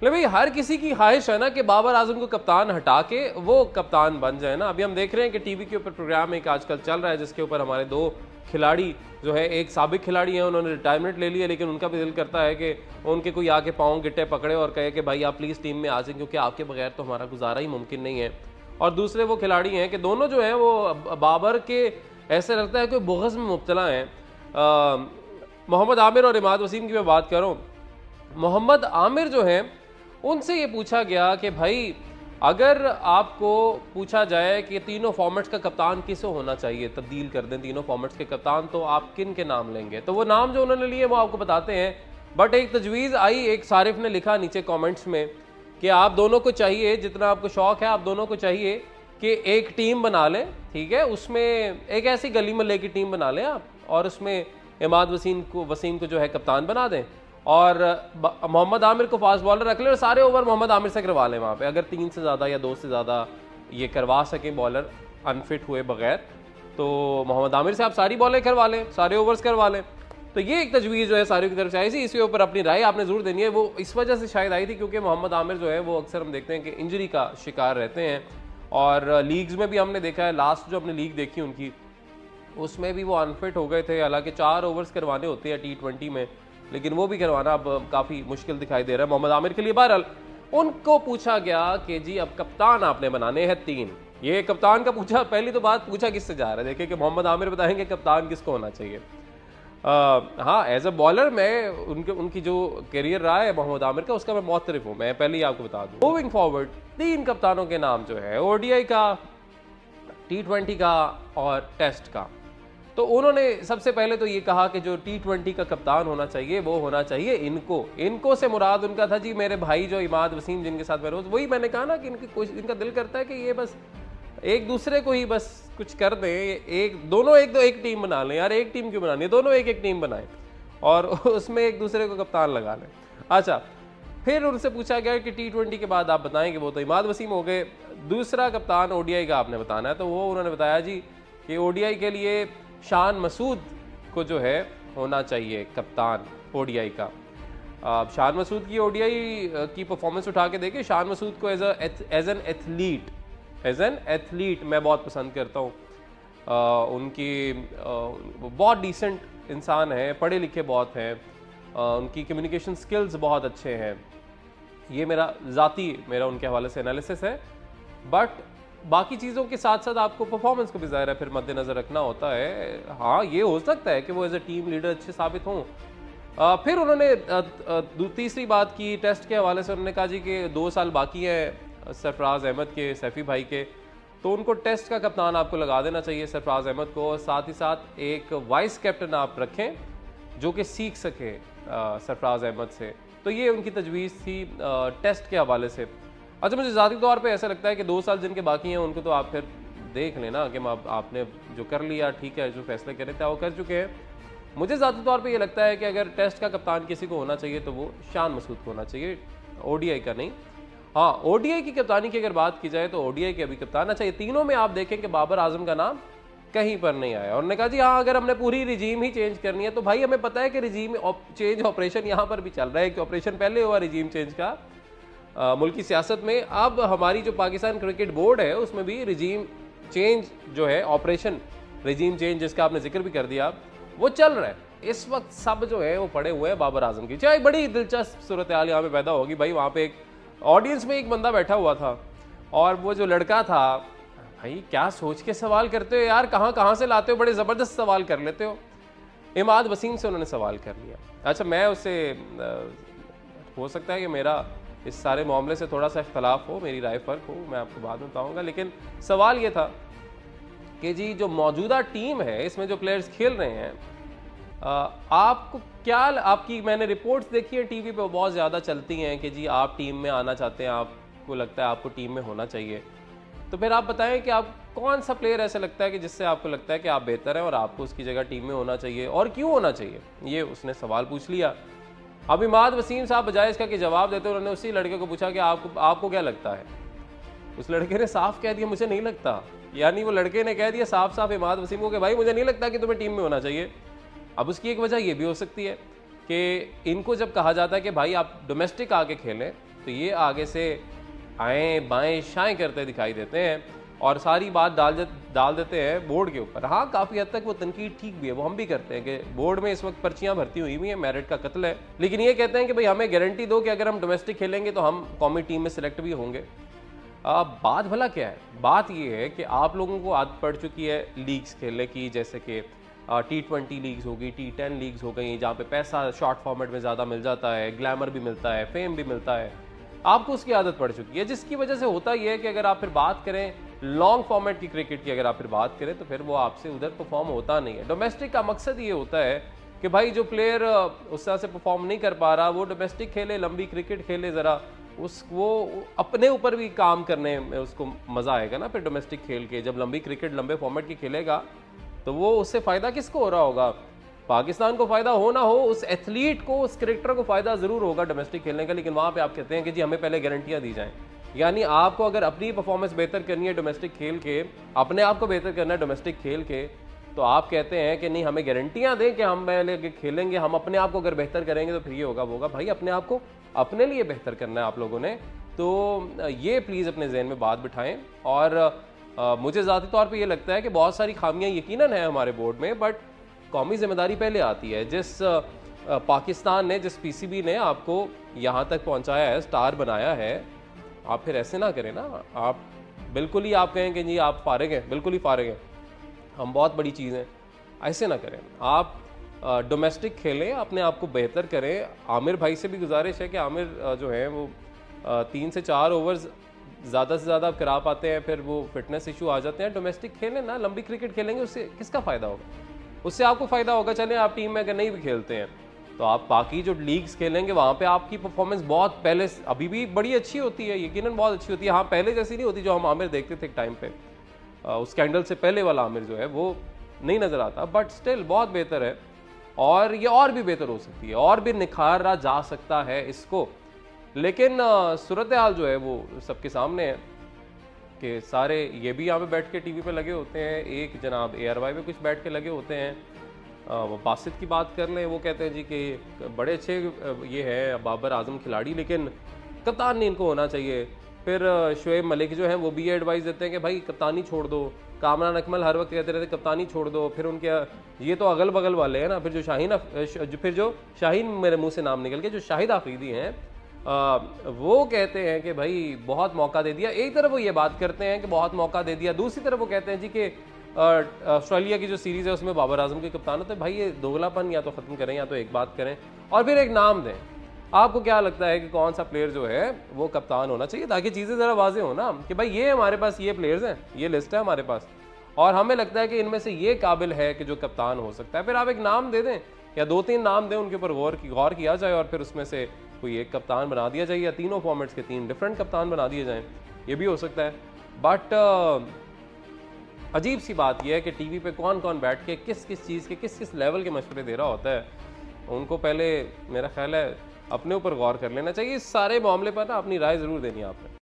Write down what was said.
ले भाई हर किसी की ख्वाहिश है ना कि बाबर आजम को कप्तान हटा के वो कप्तान बन जाए ना। अभी हम देख रहे हैं कि टीवी के ऊपर प्रोग्राम एक आजकल चल रहा है जिसके ऊपर हमारे दो खिलाड़ी जो है, एक साबिक खिलाड़ी हैं, उन्होंने रिटायरमेंट ले लिया, लेकिन उनका भी दिल करता है कि उनके कोई आके पाँव गिट्टे पकड़े और कहे कि भाई आप प्लीज़ टीम में आ जाए, क्योंकि आपके बगैर तो हमारा गुजारा ही मुमकिन नहीं है। और दूसरे वो खिलाड़ी हैं कि दोनों जो हैं वो बाबर के ऐसे लगता है कोई बुग़्ज़ में मुब्तला हैं। मोहम्मद आमिर और इमाद वसीम की मैं बात करूँ, मोहम्मद आमिर जो हैं उनसे ये पूछा गया कि भाई अगर आपको पूछा जाए कि तीनों फॉर्मेट्स का कप्तान किसे होना चाहिए, तब्दील कर दें तीनों फॉर्मेट्स के कप्तान, तो आप किन के नाम लेंगे? तो वो नाम जो उन्होंने लिए वो आपको बताते हैं। बट एक तजवीज़ आई, एक सारिफ ने लिखा नीचे कमेंट्स में कि आप दोनों को चाहिए, जितना आपको शौक़ है आप दोनों को चाहिए कि एक टीम बना लें, ठीक है, उसमें एक ऐसी गली मोहल्ले की टीम बना लें आप, और उसमें इमाद वसीम को जो है कप्तान बना दें और मोहम्मद आमिर को फास्ट बॉलर रख ले और सारे ओवर मोहम्मद आमिर से करवा लें वहाँ पे। अगर 3 से ज़्यादा या 2 से ज़्यादा ये करवा सकें बॉलर अनफिट हुए बगैर, तो मोहम्मद आमिर से आप सारी बॉलें करवा लें, सारे ओवर्स करवा लें। तो ये एक तजवीज़ जो है सारी की तरफ से आई थी। इसके ऊपर अपनी राय आपने ज़रूर देनी है। वो इस वजह से शायद आई थी क्योंकि मोहम्मद आमिर जो है वो अक्सर हम देखते हैं कि इंजरी का शिकार रहते हैं, और लीग्स में भी हमने देखा है, लास्ट जो हमने लीग देखी उनकी उसमें भी वो अनफिट हो गए थे। हालांकि 4 ओवर्स करवाने होते हैं T20 में, लेकिन वो भी करवाना अब काफ़ी मुश्किल दिखाई दे रहा है मोहम्मद आमिर के लिए। बहरहाल उनको पूछा गया कि जी अब कप्तान आपने बनाने हैं 3। ये कप्तान का पूछा, पहली तो बात पूछा किससे जा रहा है, देखिए कि मोहम्मद आमिर बताएंगे कप्तान किसको होना चाहिए। हाँ, एज अ बॉलर मैं उनकी जो करियर रहा है मोहम्मद आमिर का, उसका मैं मुअत्तरिफ हूँ, मैं पहले ही आपको बता दूँ। मूविंग फॉरवर्ड 3 कप्तानों के नाम जो है, ODI का, T20 का और टेस्ट का। तो उन्होंने सबसे पहले तो ये कहा कि जो T20 का कप्तान होना चाहिए वो होना चाहिए इनको से मुराद उनका था जी मेरे भाई जो इमाद वसीम, जिनके साथ मैं रोज, वही मैंने कहा ना कि इनका दिल करता है कि ये बस एक दूसरे को ही बस कुछ कर दें, दोनों एक टीम बना लें। यार एक टीम क्यों बनानी है, दोनों एक टीम बनाएं और उसमें एक दूसरे को कप्तान लगा लें। अच्छा, फिर उनसे पूछा गया कि T20 के बाद आप बताएं, कि वो तो इमाद वसीम हो गए, दूसरा कप्तान ODI का आपने बताना है। तो वो उन्होंने बताया जी कि ODI के लिए शान मसूद को जो है होना चाहिए कप्तान ODI का। आप शान मसूद की ODI की परफॉर्मेंस उठा के देखिए, शान मसूद को एज एन एथलीट मैं बहुत पसंद करता हूँ। उनकी बहुत डिसेंट इंसान है, पढ़े लिखे बहुत हैं, उनकी कम्युनिकेशन स्किल्स बहुत अच्छे हैं। ये मेरा उनके हवाले से एनालिसिस है। बट बाकी चीज़ों के साथ साथ आपको परफॉर्मेंस को भी ज़ाहिर है फिर मद्देनज़र रखना होता है। हाँ, ये हो सकता है कि वो एज ए टीम लीडर अच्छे साबित हों। फिर उन्होंने तीसरी बात की टेस्ट के हवाले से, उन्होंने कहा जी कि 2 साल बाकी हैं सरफराज अहमद के, सैफ़ी भाई के, तो उनको टेस्ट का कप्तान आपको लगा देना चाहिए सरफराज अहमद को, और साथ ही साथ एक वाइस कैप्टन आप रखें जो कि सीख सके सरफराज अहमद से। तो ये उनकी तजवीज़ थी टेस्ट के हवाले से। अच्छा, मुझे ज़ाती तौर पे ऐसा लगता है कि 2 साल जिनके बाकी हैं उनको तो आप फिर देख लेना कि आपने जो कर लिया ठीक है, जो फैसले करे थे वो कर चुके हैं। मुझे ज़ाती तौर पे ये लगता है कि अगर टेस्ट का कप्तान किसी को होना चाहिए तो वो शान मसूद को होना चाहिए, ODI का नहीं। हाँ, ODI की कप्तानी की अगर बात की जाए तो ODI के अभी कप्तान, अच्छा ये तीनों में आप देखें कि बाबर आजम का नाम कहीं पर नहीं आया। और उन्होंने कहा जी हाँ, अगर हमने पूरी रिजीम ही चेंज करनी है तो भाई हमें पता है कि रिजीम चेंज ऑपरेशन यहाँ पर भी चल रहा है, कि ऑपरेशन पहले हुआ रिजीम चेंज का मुल्की सियासत में। अब हमारी जो पाकिस्तान क्रिकेट बोर्ड है उसमें भी रिजीम चेंज जो है, ऑपरेशन रिजीम चेंज जिसका आपने जिक्र भी कर दिया, वो चल रहा है। इस वक्त सब जो है वो पड़े हुए हैं बाबर आजम की। चाहे बड़ी दिलचस्प सूरत हाल यहाँ पे पैदा होगी भाई। वहाँ पे एक ऑडियंस में एक बंदा बैठा हुआ था और वो जो लड़का था, भाई क्या सोच के सवाल करते हो यार, कहाँ से लाते हो, बड़े ज़बरदस्त सवाल कर लेते हो। इमाद वसीम से उन्होंने सवाल कर लिया। अच्छा, मैं उससे हो सकता है कि मेरा इस सारे मामले से थोड़ा सा इख्तलाफ हो, मेरी राय फ़र्क हो, मैं आपको बाद में बताऊँगा, लेकिन सवाल ये था कि जी जो मौजूदा टीम है इसमें जो प्लेयर्स खेल रहे हैं, आपको क्या, आपकी मैंने रिपोर्ट्स देखी है टीवी पे बहुत ज़्यादा चलती हैं कि जी आप टीम में आना चाहते हैं, आपको लगता है आपको टीम में होना चाहिए, तो फिर आप बताएं कि आप कौन सा प्लेयर ऐसा लगता है कि जिससे आपको लगता है कि आप बेहतर हैं और आपको उसकी जगह टीम में होना चाहिए और क्यों होना चाहिए। ये उसने सवाल पूछ लिया। अब इमाद वसीम साहब बजाय इसका कि जवाब देते उन्होंने उसी लड़के को पूछा कि आपको क्या लगता है। उस लड़के ने साफ कह दिया मुझे नहीं लगता, यानी वो लड़के ने कह दिया साफ साफ इमाद वसीम को कि भाई मुझे नहीं लगता कि तुम्हें टीम में होना चाहिए। अब उसकी एक वजह ये भी हो सकती है कि इनको जब कहा जाता है कि भाई आप डोमेस्टिक आके खेलें तो ये आगे से आएँ बाएँ शाएँ करते दिखाई देते हैं और सारी बात डाल देते हैं बोर्ड के ऊपर। हाँ, काफ़ी हद तक वो तनकीद ठीक भी है, वो हम भी करते हैं कि बोर्ड में इस वक्त पर्चियाँ भर्ती हुई हैं, मेरिट का कत्ल है, लेकिन ये कहते हैं कि भाई हमें गारंटी दो कि अगर हम डोमेस्टिक खेलेंगे तो हम कौमी टीम में सिलेक्ट भी होंगे। बात भला क्या है? बात ये है कि आप लोगों को आदत पड़ चुकी है लीग्स खेलने की, जैसे कि T20 लीग्स हो गई, T10 लीग्स हो गई, जहाँ पे पैसा शॉर्ट फॉर्मेट में ज़्यादा मिल जाता है, ग्लैमर भी मिलता है, फेम भी मिलता है। आपको उसकी आदत पड़ चुकी है, जिसकी वजह से होता यह है कि अगर आप फिर बात करें लॉन्ग फॉर्मेट की क्रिकेट की, अगर आप फिर बात करें तो फिर वो आपसे उधर परफॉर्म होता नहीं है। डोमेस्टिक का मकसद ये होता है कि भाई जो प्लेयर उस तरह से परफॉर्म नहीं कर पा रहा वो डोमेस्टिक खेले, लंबी क्रिकेट खेले, ज़रा वो अपने ऊपर भी काम करने में उसको मज़ा आएगा ना। फिर डोमेस्टिक खेल के जब लंबी क्रिकेट लंबे फॉर्मेट की खेलेगा तो वो उससे फ़ायदा किसको हो रहा होगा? पाकिस्तान को फ़ायदा हो ना हो, उस एथलीट को, उस क्रिकेटर को फ़ायदा ज़रूर होगा डोमेस्टिक खेलने का। लेकिन वहाँ पे आप कहते हैं कि जी हमें पहले गारंटियाँ दी जाएं। यानी आपको अगर अपनी परफॉर्मेंस बेहतर करनी है डोमेस्टिक खेल के, अपने आप को बेहतर करना है डोमेस्टिक खेल के, तो आप कहते हैं कि नहीं हमें गारंटियाँ दें कि हम पहले खेलेंगे, हम अपने आप को अगर बेहतर करेंगे तो फिर ये होगा वो होगा। भाई अपने आप को अपने लिए बेहतर करना है आप लोगों ने, तो ये प्लीज़ अपने जहन में बात बिठाएं। और मुझे ज़ाती तौर पे ये लगता है कि बहुत सारी खामियां यकीनन है हमारे बोर्ड में, बट कौमी जिम्मेदारी पहले आती है। जिस पाकिस्तान ने, जिस पीसीबी ने आपको यहाँ तक पहुँचाया है, स्टार बनाया है, आप फिर ऐसे ना करें ना। आप बिल्कुल ही आप कहें कि जी आप फारिग हैं, बिल्कुल ही फारिग हैं, हम बहुत बड़ी चीज़ हैं, ऐसे ना करें। आप डोमेस्टिक खेलें, अपने आप को बेहतर करें। आमिर भाई से भी गुजारिश है कि आमिर जो है वो 3 से 4 ओवर्स ज़्यादा से ज़्यादा करा पाते हैं, फिर वो फिटनेस इशू आ जाते हैं। डोमेस्टिक खेलें ना, लंबी क्रिकेट खेलेंगे, उससे किसका फ़ायदा होगा? उससे आपको फ़ायदा होगा। चलें आप टीम में अगर नहीं भी खेलते हैं तो आप बाकी जो लीग्स खेलेंगे वहाँ पे आपकी परफॉर्मेंस बहुत पहले अभी भी बड़ी अच्छी होती है, यकीनन बहुत अच्छी होती है। हाँ, पहले जैसी नहीं होती जो हम आमिर देखते थे एक टाइम पे। उस स्कैंडल से पहले वाला आमिर जो है वो नहीं नज़र आता, बट स्टिल बहुत बेहतर है और ये और भी बेहतर हो सकती है, और भी निखारा जा सकता है इसको। लेकिन सूरत हाल जो है वो सबके सामने है कि सारे ये भी यहाँ पे बैठ के टीवी पे लगे होते हैं, एक जनाब ARY पे कुछ बैठ के लगे होते हैं। वो बासित की बात कर लें, वो कहते हैं जी कि बड़े अच्छे ये है बाबर आजम खिलाड़ी, लेकिन कप्तान नहीं इनको होना चाहिए। फिर शोएब मलिक जो हैं वो भी ये एडवाइस देते हैं कि भाई कप्तानी छोड़ दो। कामरान अकमल हर वक्त कहते रहते कप्तानी छोड़ दो। फिर उनके ये तो अगल बगल वाले हैं ना, फिर जो शाहीन मेरे मुंह से नाम निकल के, जो शाहिद आफरीदी हैं, वो कहते हैं कि भाई बहुत मौका दे दिया। एक तरफ वो ये बात करते हैं कि बहुत मौका दे दिया, दूसरी तरफ वो कहते हैं जी कि ऑस्ट्रेलिया की जो सीरीज़ है उसमें बाबर आजम के कप्तान होते हैं। भाई ये दोगलापन या तो ख़त्म करें या तो एक बात करें और फिर एक नाम दें। आपको क्या लगता है कि कौन सा प्लेयर जो है वो कप्तान होना चाहिए, ताकि चीज़ें ज़रा वाज़ेह हो ना कि भाई ये हमारे पास ये प्लेयर्स हैं, ये लिस्ट है हमारे पास और हमें लगता है कि इनमें से ये काबिल है कि जो कप्तान हो सकता है। फिर आप एक नाम दे दें या 2-3 नाम दें, उनके ऊपर गौर किया जाए और फिर उसमें से कोई एक कप्तान बना दिया जाए या तीनों फॉर्मेट्स के 3 डिफरेंट कप्तान बना दिए जाएँ, ये भी हो सकता है। बट अजीब सी बात यह है कि टीवी पे कौन कौन बैठ के किस किस चीज़ के किस किस लेवल के मशवरे दे रहा होता है। उनको पहले मेरा ख्याल है अपने ऊपर गौर कर लेना चाहिए। इस सारे मामले पर ना अपनी राय ज़रूर देनी है आपने।